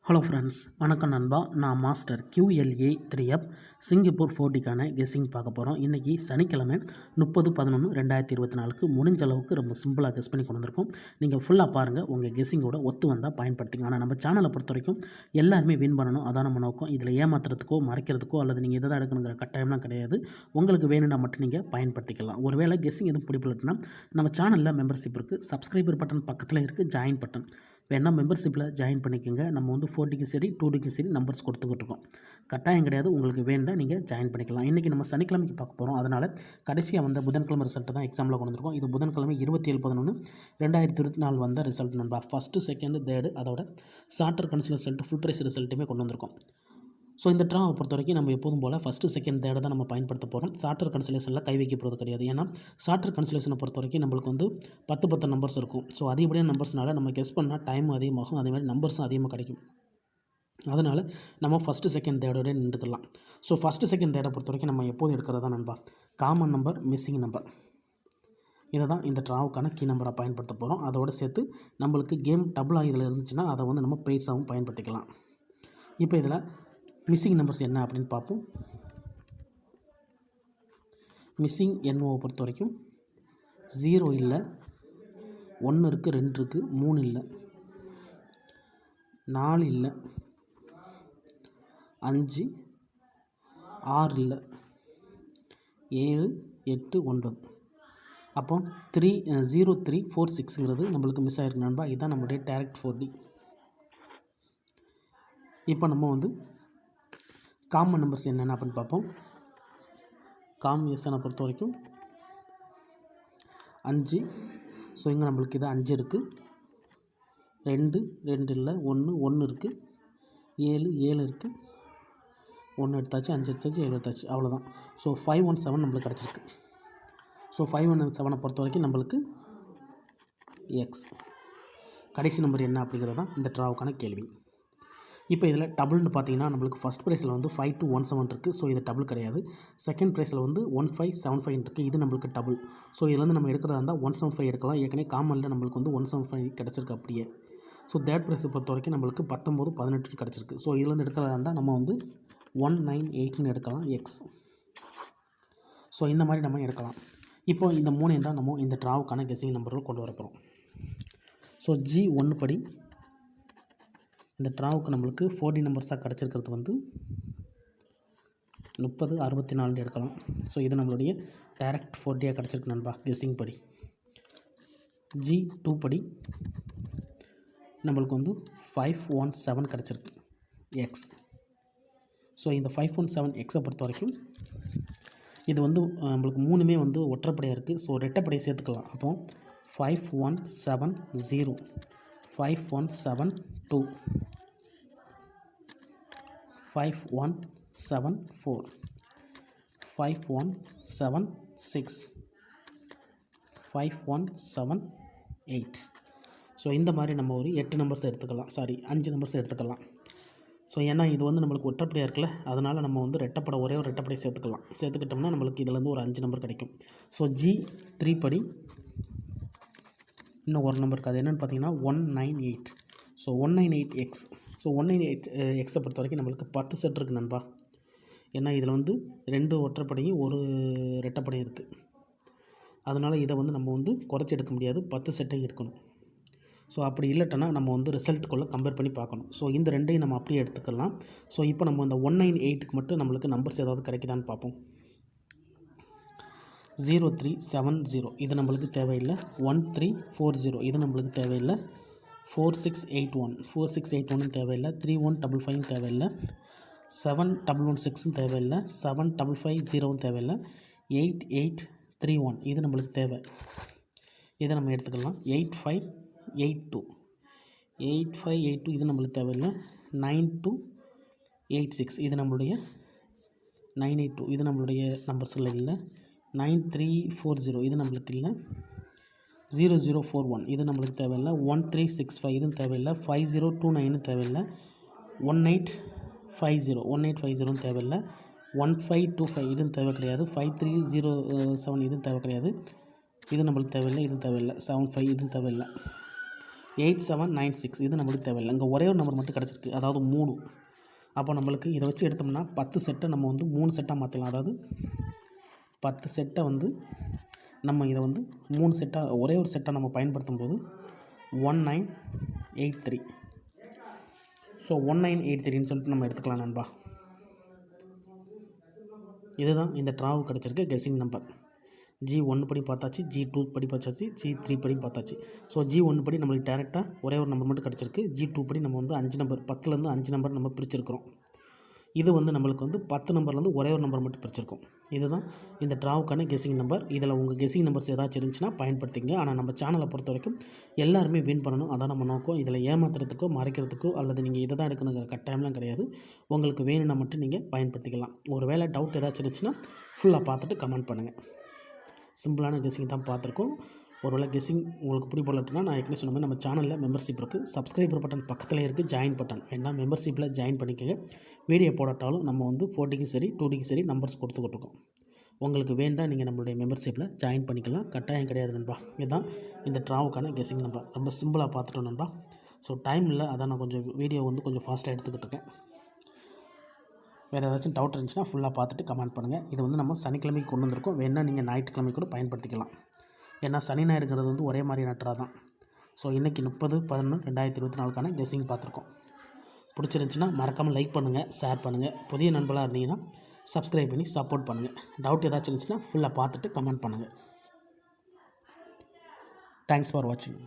Hello friends, வணக்கம் நண்பா. நான் மாஸ்டர் QLA 3F சிங்கப்பூர் 4Dக்கான கெஸ்ஸிங் பார்க்க போகிறோம். இன்றைக்கி சனிக்கிழமை 30/11/2024 முடிஞ்ச அளவுக்கு ரொம்ப சிம்பிளாக கெஸ் பண்ணி கொண்டு வந்திருக்கோம். நீங்கள் ஃபுல்லாக பாருங்கள், உங்கள் கெஸ்ஸிங்கோட ஒத்து வந்தால் பயன்படுத்திங்க. ஆனால் நம்ம சேனலை பொறுத்த வரைக்கும் எல்லாருமே வின் பண்ணணும், அதான் நம்ம நோக்கம். இதில் ஏமாத்துறதுக்கோ மறைக்கிறதுக்கோ அல்லது நீங்கள் எதாவது எடுக்கணுங்கிற கட்டாயம்லாம் கிடையாது. உங்களுக்கு வேணும்னா மட்டும் நீங்கள் பயன்படுத்திக்கலாம். ஒருவேளை கெஸ்ஸிங் எதுவும் பிடிப்பில்லைன்னா நம்ம சேனலில் மெம்பர்ஷிப் இருக்குது, சப்ஸ்கிரைபர் பட்டன் பக்கத்தில் இருக்குது, ஜாயின் பட்டன் வேணா மெம்பர்ஷிப்பில் ஜாயின் பண்ணிக்கோங்க. நம்ம வந்து 4Dக்கு சரி 2Dக்கு சரி நம்பர்ஸ் கொடுத்துக்கிட்டு இருக்கோம். கட்டாயம் கிடையாது, உங்களுக்கு வேண்டாம் நீங்கள் ஜாயின் பண்ணிக்கலாம். இன்றைக்கி நம்ம சனிக்கிழமைக்கு பார்க்க போகிறோம். அதனால் கடைசியாக வந்த புதன்கிழமை ரிசல்ட்டு தான் எக்ஸாமில் கொண்டு வந்திருக்கோம். இது புதன்கிழமை 27/11/2024 வந்த ரிசல்ட் நண்பா. ஃபஸ்ட்டு, செகண்டு, தேர்டு, அதோட charter conceal result, full price ரிசல்ட்டுமே கொண்டு வந்திருக்கோம். ஸோ இந்த ட்ராவை பொறுத்த வரைக்கும் நம்ம எப்போதும் போல் ஃபஸ்ட்டு, செகண்ட், தேர்டை தான் நம்ம பயன்படுத்த போகிறோம். சார்ட்டர் கன்சலேஷனில் கை வைக்க போகிறது கிடையாது. ஏன்னா சார்ட்டர் கன்சலேஷனை பொறுத்த வரைக்கும் நம்மளுக்கு வந்து 10 நம்பர்ஸ் இருக்கும். ஸோ அதிகப்படியான நம்பர்ஸ்னால நம்ம கெஸ் பண்ணால் டைம் அதிகமாகும், அதேமாதிரி நம்பர்ஸும் அதிகமாக கிடைக்கும். அதனால் நம்ம ஃபஸ்ட்டு, செகண்ட், தேர்டோட நின்றுக்கலாம். ஸோ ஃபஸ்ட்டு, செகண்ட், தேர்டை பொறுத்த வரைக்கும் நம்ம எப்போதும் எடுக்கிறதா நண்பா காமன் நம்பர், மிஸ்ஸிங் நம்பர். இதை தான் இந்த ட்ராவுக்கான கீ நம்பராக பயன்படுத்த போகிறோம். அதோடு சேர்த்து நம்மளுக்கு கேம் டபுளாக இதில் இருந்துச்சுன்னா அதை வந்து நம்ம ப்ரைஸாகவும் பயன்படுத்திக்கலாம். இப்போ இதில் மிஸ்ஸிங் நம்பர்ஸ் என்ன அப்படின்னு பார்ப்போம். மிஸ்ஸிங் NOவை பொறுத்த வரைக்கும் 0 இல்லை, 1 இருக்குது, 2 இருக்குது, 3 இல்லை, 4 இல்லை, 5, 6 இல்லை, 7, 8, 9. அப்போ 0346ங்கிறது நம்மளுக்கு மிஸ் ஆகிருக்கு நண்பா. இதுதான் நம்மளுடைய டேரக்ட் 4D. இப்போ நம்ம வந்து காமன் நம்பர்ஸ் என்னென்ன அப்படின்னு பார்ப்போம். காம்பினேஷனை பொறுத்த வரைக்கும் 5. ஸோ இங்கே நம்மளுக்கு இது 5 இருக்குது, 2 இல்லை, 1 இருக்குது, 7 இருக்குது, 1 எடுத்தாச்சு, 5 எடுத்தாச்சு, 7 எடுத்தாச்சு, அவ்வளோதான். ஸோ 517 நம்மளுக்கு கிடச்சிருக்கு. ஸோ 517 பொறுத்த வரைக்கும் நம்மளுக்கு எக்ஸ். கடைசி நம்பர் என்ன அப்படிங்கிறது தான் இந்த ட்ராவுக்கான கேள்வி. இப்போ இதில் டபுள்னு பார்த்தீங்கன்னா நம்மளுக்கு ஃபஸ்ட் ப்ரைஸில் வந்து 5217 இருக்குது. ஸோ இது டபுள் கிடையாது. செகண்ட் ப்ரைஸில் வந்து 1575 இருக்குது. இது நம்மளுக்கு டபுள். ஸோ இதுலேருந்து நம்ம எடுக்கிறதா இருந்தால் 175 எடுக்கலாம். ஏற்கனவே காமனில் நம்மளுக்கு வந்து 175 கிடச்சிருக்கு அப்படியே. ஸோ தேர்ட் ப்ரைஸை பொறுத்த வரைக்கும் நம்மளுக்கு 1918 கிடச்சிருக்கு. ஸோ இதுலேருந்து எடுக்கிறதா இருந்தால் நம்ம வந்து 198ன்னு எடுக்கலாம் எக்ஸ். ஸோ இந்த மாதிரி நம்ம எடுக்கலாம். இப்போ இந்த 3 தான் நம்ம இந்த ட்ராவுக்கான கெஸ்ஸிங் நம்பர்கள் கொண்டு வர போகிறோம். ஸோ G1 படி இந்த ட்ராவுக்கு நம்மளுக்கு 4D நம்பர்ஸாக கிடச்சிருக்கிறது வந்து 3064 எடுக்கலாம். ஸோ இது நம்மளுடைய டைரக்ட் 4Dயாக கிடச்சிருக்கு நண்பா கெஸ்ஸிங் படி. G2 படி நம்மளுக்கு வந்து 517 கிடச்சிருக்கு எக்ஸ். ஸோ இந்த 517 எக்ஸை பொறுத்த வரைக்கும் இது வந்து நம்மளுக்கு 3மே வந்து ஒற்றைப்படையாக இருக்குது. ஸோ ரெட்டைப்படையை சேர்த்துக்கலாம். அப்போ 5170, 5172, 5174, 5176, 5178. ஸோ இந்த மாதிரி நம்ம ஒரு 8 நம்பர்ஸ் எடுத்துக்கலாம், 5 நம்பர்ஸ் எடுத்துக்கலாம். ஸோ ஏன்னா இது வந்து நம்மளுக்கு ஒற்றைப்படையாக இருக்குல்ல, அதனால் நம்ம வந்து ரெட்டைப்படை ஒரே ஒரு ரெட்டைப்படை சேர்த்துக்கிட்டோம்னா நம்மளுக்கு இதிலேருந்து ஒரு 5 நம்பர் கிடைக்கும். ஸோ G3 படி இன்னும் ஒரு நம்பர் இருக்குது. அது என்னென்னு பார்த்தீங்கன்னா 198. So 198X. ஸோ 198Xை பொறுத்த வரைக்கும் நம்மளுக்கு 10 செட் இருக்குது நண்பா. ஏன்னா இதில் வந்து 2 ஒற்றைப்படையும் ஒரு ரெட்டைப்படையும் இருக்குது. அதனால் இதை வந்து நம்ம வந்து குறைச்சி எடுக்க முடியாது, 10 செட்டையும் எடுக்கணும். ஸோ அப்படி இல்லைட்டனா நம்ம வந்து ரிசல்ட்டுக்குள்ளே கம்பேர் பண்ணி பார்க்கணும். ஸோ இந்த ரெண்டையும் நம்ம அப்படியே எடுத்துக்கலாம். ஸோ இப்போ நம்ம இந்த 198க்கு மட்டும் நம்மளுக்கு நம்பர்ஸ் ஏதாவது கிடைக்குதான்னு பார்ப்போம். 0370 இது நம்மளுக்கு தேவையில்லை. 1340 இது நம்மளுக்கு தேவையில்லை. 4681 தேவையில்லை. 3155 தேவையில்லை. 7116 தேவையில்லை. 7550 தேவையில்லை. 8831 இது நம்மளுக்கு தேவை. இதை நம்ம எடுத்துக்கலாம். 8582 இது நம்மளுக்கு தேவையில்லை. 9286 இது நம்மளுடைய 982 இது நம்மளுடைய நம்பர்ஸில் இல்லை. 9340 இது நம்மளுக்கு இல்லை. 0041 இது நம்மளுக்கு தேவையில்லை. 1365 இதுவும் தேவையில்லை. 5029 தேவையில்லை. 1850 தேவையில்லை. 1525 இதுவும் தேவை கிடையாது. 5307 இதுவும் தேவை கிடையாது. இது நம்மளுக்கு தேவையில்லை. இதுவும் தேவையில்லை. 75 இதுவும் தேவையில்லை. 8796 இது நம்மளுக்கு தேவையில்லை. இங்கே ஒரே ஒரு நம்பர் மட்டும் கிடச்சிருக்கு, அதாவது 3. அப்போ நம்மளுக்கு இதை வச்சு எடுத்தோம்னா 10 செட்டை நம்ம வந்து 3 செட்டாக மாற்றலாம். அதாவது 10 செட்டை வந்து நம்ம இதை வந்து 3 செட்டாக ஒரே ஒரு செட்டாக நம்ம பயன்படுத்தும் போது 1983. ஸோ 1983ன்னு சொல்லிட்டு நம்ம எடுத்துக்கலாம் நண்பா. இதுதான் இந்த ட்ராவுக்கு கிடச்சிருக்க கெஸ்ஸிங் நம்பர். G1 படி பார்த்தாச்சு, G2 படி பார்த்தாச்சு, G3 படி பார்த்தாச்சு. ஸோ G1 படி நம்மளுக்கு டேரெக்டாக ஒரே ஒரு நம்பர் மட்டும் கிடச்சிருக்கு. G2 படி நம்ம வந்து 5 நம்பர் 10லேருந்து 5 நம்பர் நம்ம பிரிச்சிருக்கிறோம். இது வந்து நம்மளுக்கு வந்து 10 நம்பர்லேருந்து ஒரே ஒரு நம்பர் மட்டும் பிரிச்சிருக்கோம். இதுதான் இந்த ட்ராவுக்கான கெஸ்ஸிங் நம்பர். இதில் உங்கள் கெஸ்ஸிங் நம்பர்ஸ் ஏதாச்சும் இருந்துச்சுன்னா பயன்படுத்திங்க. ஆனால் நம்ம சேனலை பொறுத்த வரைக்கும் எல்லாருமே வின் பண்ணணும், அதான் நம்ம நோக்கம். இதில் ஏமாத்துறதுக்கோ மறைக்கிறதுக்கோ அல்லது நீங்கள் இதை தான் எடுக்கணுங்கிற கட்டாயம்லாம் கிடையாது. உங்களுக்கு வேணும்னா மட்டும் நீங்கள் பயன்படுத்திக்கலாம். ஒரு வேளை டவுட் ஏதாச்சும் இருந்துச்சுன்னா ஃபுல்லாக பார்த்துட்டு கமெண்ட் பண்ணுங்கள். சிம்பிளான கெஸ்ஸிங் தான் பார்த்துருக்கோம். ஒருவேளை கெஸ்ஸிங் உங்களுக்கு பிடிப்படலட்டுனா நான் ஏற்கனவே சொன்ன மாதிரி நம்ம சேனலில் மெம்பர்ஷிப் இருக்குது. சப்ஸ்கிரைபர் பட்டன் பக்கத்தில் இருக்குது, ஜாயின் பட்டன் வேணா மெம்பர்ஷிப்பில் ஜாயின் பண்ணிக்கோங்க. வீடியோ போடாட்டாலும் நம்ம வந்து 4Dக்கும் சரி 2Dக்கும் சரி நம்பர்ஸ் கொடுத்துக்கிட்டுருக்கோம். உங்களுக்கு வேண்டாம் நீங்கள் நம்மளுடைய மெம்பர்ஷிப்பில் ஜாயின் பண்ணிக்கலாம், கட்டாயம் கிடையாது நண்பா. இதுதான் இந்த ட்ராவுக்கான கெஸ்ஸிங் நம்பர். ரொம்ப சிம்பிளாக பார்த்துட்டோம் நண்பா. ஸோ டைம் இல்லை, அதான் நான் கொஞ்சம் வீடியோ வந்து கொஞ்சம் ஃபாஸ்ட்டாக எடுத்துக்கிட்டு இருக்கேன். வேறு ஏதாச்சும் டவுட் இருந்துச்சுன்னா ஃபுல்லாக பார்த்துட்டு கமெண்ட் பண்ணுங்கள். இது வந்து நம்ம சனிக்கிழமைக்கு கொண்டு வந்திருக்கோம். வேணால் நீங்கள் ஞாயிற்றுக்கிழமை கூட பயன்படுத்திக்கலாம். ஏன்னா சனி ஞாயிறுங்கிறது வந்து ஒரே மாதிரி நட்டுறா தான். ஸோ இன்றைக்கி 30/11/2024க்கான கெஸ்ஸிங் பார்த்துருக்கோம். பிடிச்சிருந்துச்சின்னா மறக்காமல் லைக் பண்ணுங்கள், ஷேர் பண்ணுங்கள். புதிய நண்பர்களாக இருந்தீங்கன்னா சப்ஸ்கிரைப் பண்ணி சப்போர்ட் பண்ணுங்கள். டவுட் ஏதாச்சும் இருந்துச்சுன்னா ஃபுல்லாக பார்த்துட்டு கமெண்ட் பண்ணுங்கள். தேங்க்ஸ் ஃபார் வாட்சிங்.